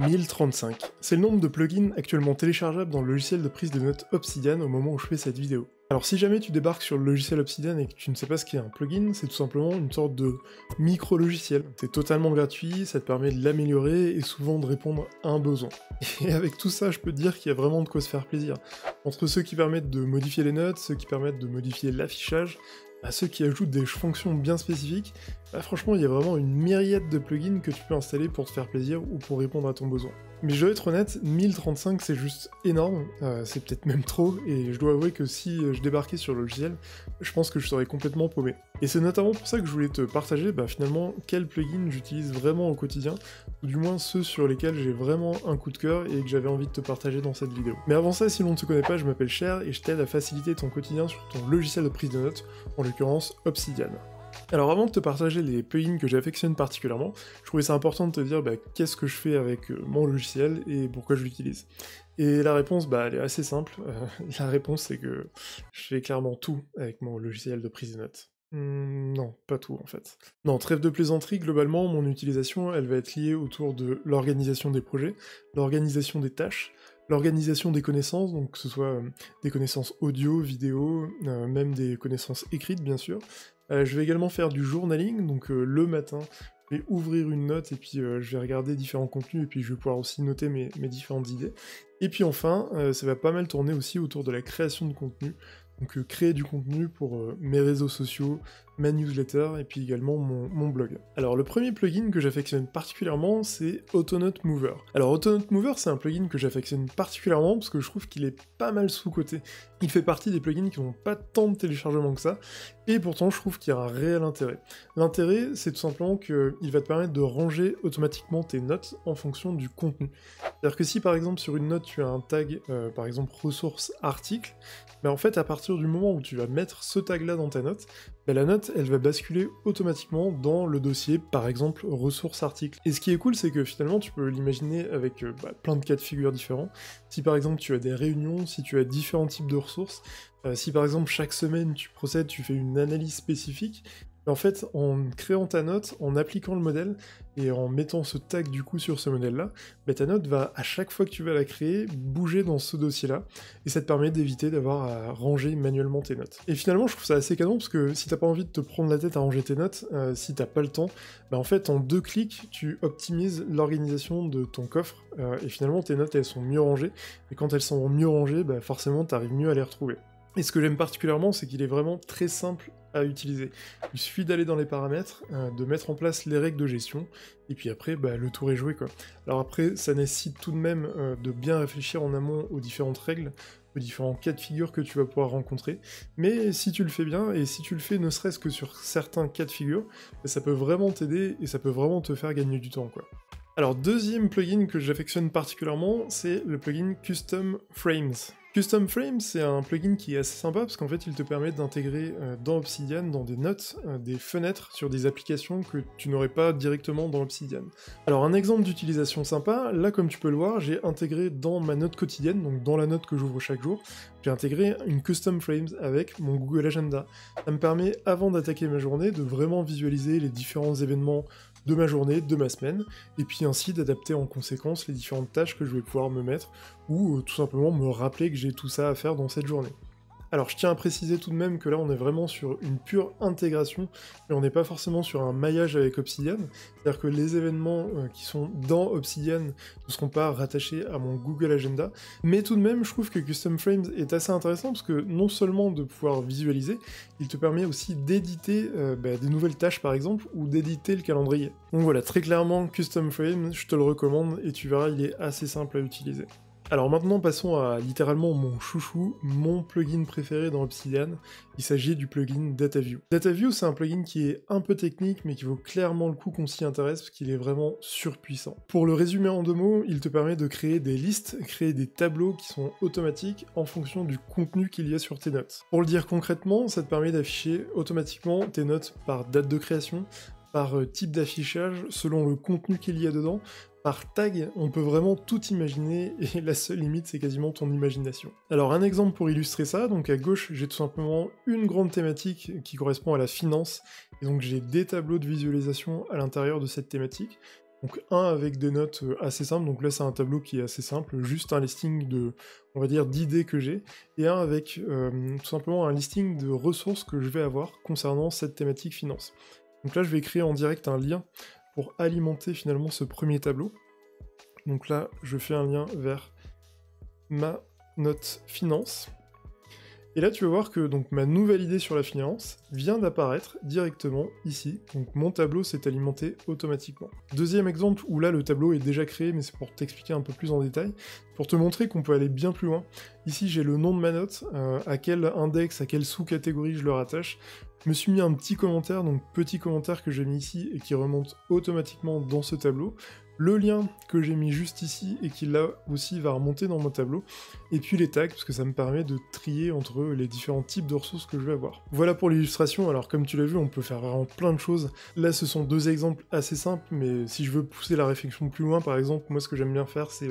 1035. C'est le nombre de plugins actuellement téléchargeables dans le logiciel de prise de notes Obsidian au moment où je fais cette vidéo. Alors si jamais tu débarques sur le logiciel Obsidian et que tu ne sais pas ce qu'est un plugin, c'est tout simplement une sorte de micro-logiciel. C'est totalement gratuit, ça te permet de l'améliorer et souvent de répondre à un besoin. Et avec tout ça, je peux te dire qu'il y a vraiment de quoi se faire plaisir. Entre ceux qui permettent de modifier les notes, ceux qui permettent de modifier l'affichage, à ceux qui ajoutent des fonctions bien spécifiques, franchement il y a vraiment une myriade de plugins que tu peux installer pour te faire plaisir ou pour répondre à ton besoin. Mais je dois être honnête, 1035 c'est juste énorme, c'est peut-être même trop, et je dois avouer que si je débarquais sur le logiciel, je pense que je serais complètement paumé. Et c'est notamment pour ça que je voulais te partager finalement quels plugins j'utilise vraiment au quotidien, ou du moins ceux sur lesquels j'ai vraiment un coup de cœur et que j'avais envie de te partager dans cette vidéo. Mais avant ça, si l'on ne te connaît pas, je m'appelle Cher et je t'aide à faciliter ton quotidien sur ton logiciel de prise de notes, en l'occurrence Obsidian. Alors avant de te partager les plugins que j'affectionne particulièrement, je trouvais ça important de te dire qu'est-ce que je fais avec mon logiciel et pourquoi je l'utilise. Et la réponse, elle est assez simple. La réponse c'est que je fais clairement tout avec mon logiciel de prise de notes. Non, pas tout en fait. Non, trêve de plaisanterie, globalement, mon utilisation, elle va être liée autour de l'organisation des projets, l'organisation des tâches, l'organisation des connaissances, donc que ce soit des connaissances audio, vidéo, même des connaissances écrites bien sûr. Je vais également faire du journaling, donc le matin, je vais ouvrir une note et puis je vais regarder différents contenus et puis je vais pouvoir aussi noter mes différentes idées. Et puis enfin, ça va pas mal tourner aussi autour de la création de contenu, donc créer du contenu pour mes réseaux sociaux, ma newsletter et puis également mon blog. Alors le premier plugin que j'affectionne particulièrement, c'est Autonote Mover. Alors Autonote Mover, c'est un plugin que j'affectionne particulièrement parce que je trouve qu'il est pas mal sous-coté. Il fait partie des plugins qui n'ont pas tant de téléchargements que ça, et pourtant je trouve qu'il y a un réel intérêt. L'intérêt, c'est tout simplement qu'il va te permettre de ranger automatiquement tes notes en fonction du contenu. C'est-à-dire que si par exemple sur une note tu as un tag, par exemple ressources article, en fait à partir du moment où tu vas mettre ce tag là dans ta note, la note elle va basculer automatiquement dans le dossier par exemple ressources articles. Et ce qui est cool c'est que finalement tu peux l'imaginer avec plein de cas de figure différents. Si par exemple tu as des réunions, si tu as différents types de ressources, si par exemple chaque semaine tu fais une analyse spécifique, en fait, en créant ta note, en appliquant le modèle, et en mettant ce tag du coup sur ce modèle-là, ta note va, à chaque fois que tu vas la créer, bouger dans ce dossier-là, et ça te permet d'éviter d'avoir à ranger manuellement tes notes. Et finalement, je trouve ça assez canon, parce que si t'as pas envie de te prendre la tête à ranger tes notes, si t'as pas le temps, en fait, en 2 clics, tu optimises l'organisation de ton coffre, et finalement, tes notes, elles sont mieux rangées, et quand elles sont mieux rangées, forcément, t'arrives mieux à les retrouver. Et ce que j'aime particulièrement, c'est qu'il est vraiment très simple à utiliser. Il suffit d'aller dans les paramètres, de mettre en place les règles de gestion, et puis après, le tour est joué quoi. Alors après, ça nécessite tout de même de bien réfléchir en amont aux différentes règles, aux différents cas de figure que tu vas pouvoir rencontrer, mais si tu le fais bien, et si tu le fais ne serait-ce que sur certains cas de figure, ça peut vraiment t'aider, et ça peut vraiment te faire gagner du temps quoi. Alors deuxième plugin que j'affectionne particulièrement, c'est le plugin Custom Frames. Custom Frames, c'est un plugin qui est assez sympa parce qu'en fait il te permet d'intégrer dans Obsidian, dans des notes, des fenêtres sur des applications que tu n'aurais pas directement dans Obsidian. Alors un exemple d'utilisation sympa, là comme tu peux le voir, j'ai intégré dans ma note quotidienne, donc dans la note que j'ouvre chaque jour, j'ai intégré une Custom Frames avec mon Google Agenda. Ça me permet, avant d'attaquer ma journée, de vraiment visualiser les différents événements de ma journée, de ma semaine, et puis ainsi d'adapter en conséquence les différentes tâches que je vais pouvoir me mettre, ou tout simplement me rappeler que j'ai tout ça à faire dans cette journée. Alors je tiens à préciser tout de même que là on est vraiment sur une pure intégration, et on n'est pas forcément sur un maillage avec Obsidian, c'est-à-dire que les événements qui sont dans Obsidian ne seront pas rattachés à mon Google Agenda, mais tout de même je trouve que Custom Frames est assez intéressant parce que non seulement de pouvoir visualiser, il te permet aussi d'éditer des nouvelles tâches par exemple, ou d'éditer le calendrier. Donc voilà, très clairement Custom Frames, je te le recommande, et tu verras il est assez simple à utiliser. Alors maintenant passons à littéralement mon chouchou, mon plugin préféré dans Obsidian, il s'agit du plugin DataView. DataView c'est un plugin qui est un peu technique mais qui vaut clairement le coup qu'on s'y intéresse parce qu'il est vraiment surpuissant. Pour le résumer en 2 mots, il te permet de créer des listes, créer des tableaux qui sont automatiques en fonction du contenu qu'il y a sur tes notes. Pour le dire concrètement, ça te permet d'afficher automatiquement tes notes par date de création, par type d'affichage, selon le contenu qu'il y a dedans, par tag, on peut vraiment tout imaginer, et la seule limite c'est quasiment ton imagination. Alors un exemple pour illustrer ça, donc à gauche j'ai tout simplement une grande thématique qui correspond à la finance, et donc j'ai des tableaux de visualisation à l'intérieur de cette thématique, Donc un avec des notes assez simples, donc là c'est un tableau qui est assez simple, juste un listing de, on va dire, d'idées que j'ai, et un avec tout simplement un listing de ressources que je vais avoir concernant cette thématique finance. Donc là je vais créer en direct un lien pour alimenter finalement ce premier tableau. Donc là je fais un lien vers ma note finance. Et là, tu vas voir que donc, ma nouvelle idée sur la finance vient d'apparaître directement ici. Donc mon tableau s'est alimenté automatiquement. Deuxième exemple où là, le tableau est déjà créé, mais c'est pour t'expliquer un peu plus en détail, pour te montrer qu'on peut aller bien plus loin. Ici, j'ai le nom de ma note, à quel index, à quelle sous-catégorie je le rattache. Je me suis mis un petit commentaire, donc petit commentaire que j'ai mis ici et qui remonte automatiquement dans ce tableau. Le lien que j'ai mis juste ici et qui là aussi va remonter dans mon tableau, et puis les tags, parce que ça me permet de trier entre les différents types de ressources que je vais avoir. Voilà pour l'illustration. Alors comme tu l'as vu, on peut faire vraiment plein de choses. Là ce sont deux exemples assez simples, mais si je veux pousser la réflexion plus loin, par exemple, moi ce que j'aime bien faire, c'est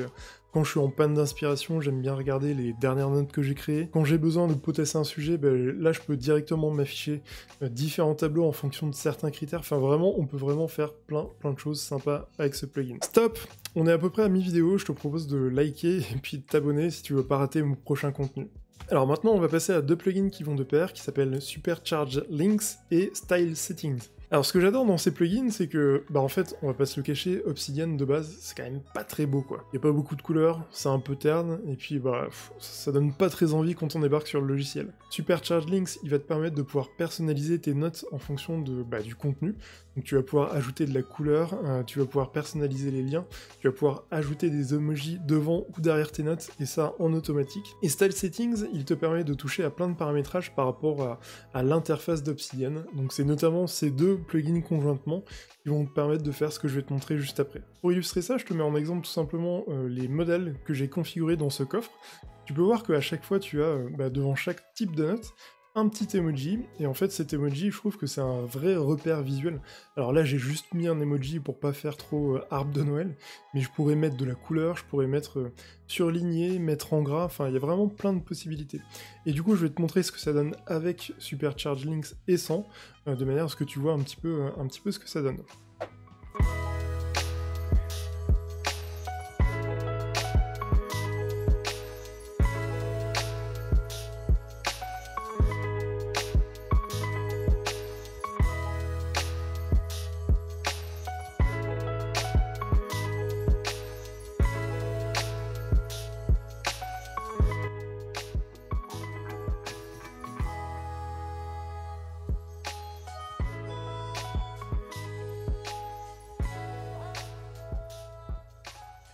quand je suis en panne d'inspiration, j'aime bien regarder les dernières notes que j'ai créées. Quand j'ai besoin de potasser un sujet, là je peux directement m'afficher différents tableaux en fonction de certains critères. Enfin vraiment, on peut vraiment faire plein de choses sympas avec ce plugin. Stop! On est à peu près à mi-vidéo, je te propose de liker et puis de t'abonner si tu veux pas rater mon prochain contenu. Alors maintenant, on va passer à deux plugins qui vont de pair, qui s'appellent Supercharge Links et Style Settings. Alors ce que j'adore dans ces plugins, c'est que, en fait, on va pas se le cacher, Obsidian de base, c'est quand même pas très beau quoi. Y a pas beaucoup de couleurs, c'est un peu terne, et puis ça donne pas très envie quand on débarque sur le logiciel. Supercharge Links, il va te permettre de pouvoir personnaliser tes notes en fonction de, du contenu. Donc tu vas pouvoir ajouter de la couleur, tu vas pouvoir personnaliser les liens, tu vas pouvoir ajouter des emojis devant ou derrière tes notes, et ça en automatique. Et Style Settings, il te permet de toucher à plein de paramétrages par rapport à l'interface d'Obsidian. Donc c'est notamment ces deux plugins conjointement qui vont te permettre de faire ce que je vais te montrer juste après. Pour illustrer ça, je te mets en exemple tout simplement les modèles que j'ai configurés dans ce coffre. Tu peux voir qu'à chaque fois tu as devant chaque type de note un petit emoji, et en fait cet emoji, je trouve que c'est un vrai repère visuel. Alors là, j'ai juste mis un emoji pour pas faire trop arbre de Noël, mais je pourrais mettre de la couleur, je pourrais mettre surligné, mettre en gras, enfin il y a vraiment plein de possibilités. Et du coup, je vais te montrer ce que ça donne avec Supercharge Links et sans, de manière à ce que tu vois un petit peu ce que ça donne.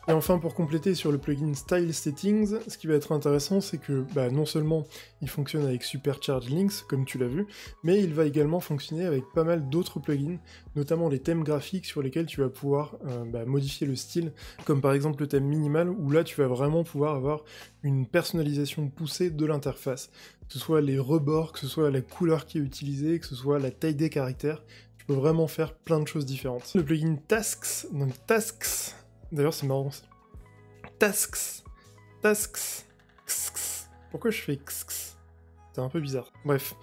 Et enfin, pour compléter sur le plugin Style Settings, ce qui va être intéressant, c'est que non seulement il fonctionne avec Supercharge Links, comme tu l'as vu, mais il va également fonctionner avec pas mal d'autres plugins, notamment les thèmes graphiques sur lesquels tu vas pouvoir modifier le style, comme par exemple le thème minimal, où là tu vas vraiment pouvoir avoir une personnalisation poussée de l'interface, que ce soit les rebords, que ce soit la couleur qui est utilisée, que ce soit la taille des caractères, tu peux vraiment faire plein de choses différentes. Le plugin Tasks, donc Tasks, d'ailleurs, c'est marrant. Tasks. Pourquoi je fais x? C'est un peu bizarre. Bref.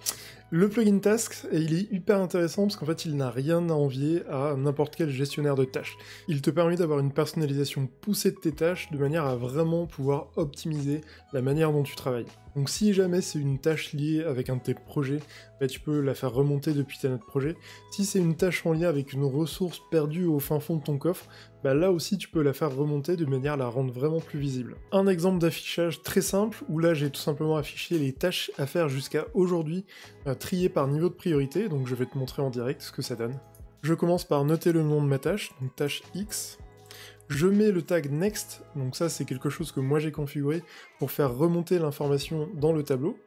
Le plugin Tasks, il est hyper intéressant parce qu'en fait, il n'a rien à envier à n'importe quel gestionnaire de tâches. Il te permet d'avoir une personnalisation poussée de tes tâches de manière à vraiment pouvoir optimiser la manière dont tu travailles. Donc si jamais c'est une tâche liée avec un de tes projets, tu peux la faire remonter depuis ta note projet. Si c'est une tâche en lien avec une ressource perdue au fin fond de ton coffre, là aussi tu peux la faire remonter de manière à la rendre vraiment plus visible. Un exemple d'affichage très simple, où là j'ai tout simplement affiché les tâches à faire jusqu'à aujourd'hui, triées par niveau de priorité, donc je vais te montrer en direct ce que ça donne. Je commence par noter le nom de ma tâche, donc tâche X. Je mets le tag Next, donc ça c'est quelque chose que moi j'ai configuré pour faire remonter l'information dans le tableau.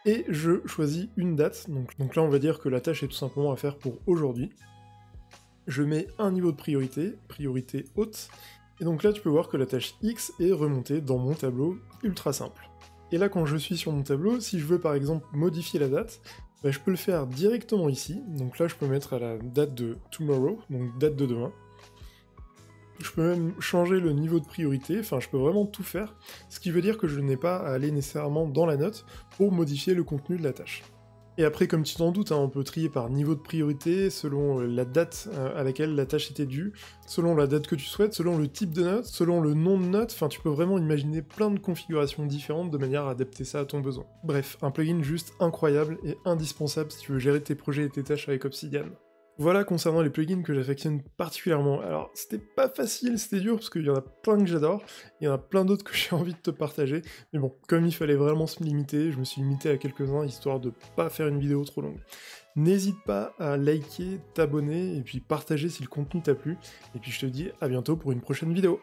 Et je choisis une date, donc là on va dire que la tâche est tout simplement à faire pour aujourd'hui. Je mets un niveau de priorité, priorité haute, et donc là tu peux voir que la tâche X est remontée dans mon tableau ultra simple. Et là quand je suis sur mon tableau, si je veux par exemple modifier la date, je peux le faire directement ici, donc là je peux mettre à la date de tomorrow, donc date de demain. Je peux même changer le niveau de priorité, enfin je peux vraiment tout faire, ce qui veut dire que je n'ai pas à aller nécessairement dans la note pour modifier le contenu de la tâche. Et après, comme tu t'en doutes, hein, on peut trier par niveau de priorité, selon la date à laquelle la tâche était due, selon la date que tu souhaites, selon le type de note, selon le nom de note, enfin tu peux vraiment imaginer plein de configurations différentes de manière à adapter ça à ton besoin. Bref, un plugin juste incroyable et indispensable si tu veux gérer tes projets et tes tâches avec Obsidian. Voilà concernant les plugins que j'affectionne particulièrement. Alors, c'était pas facile, c'était dur, parce qu'il y en a plein que j'adore, il y en a plein d'autres que j'ai envie de te partager, mais bon, comme il fallait vraiment se limiter, je me suis limité à quelques-uns, histoire de pas faire une vidéo trop longue. N'hésite pas à liker, t'abonner, et puis partager si le contenu t'a plu, et puis je te dis à bientôt pour une prochaine vidéo.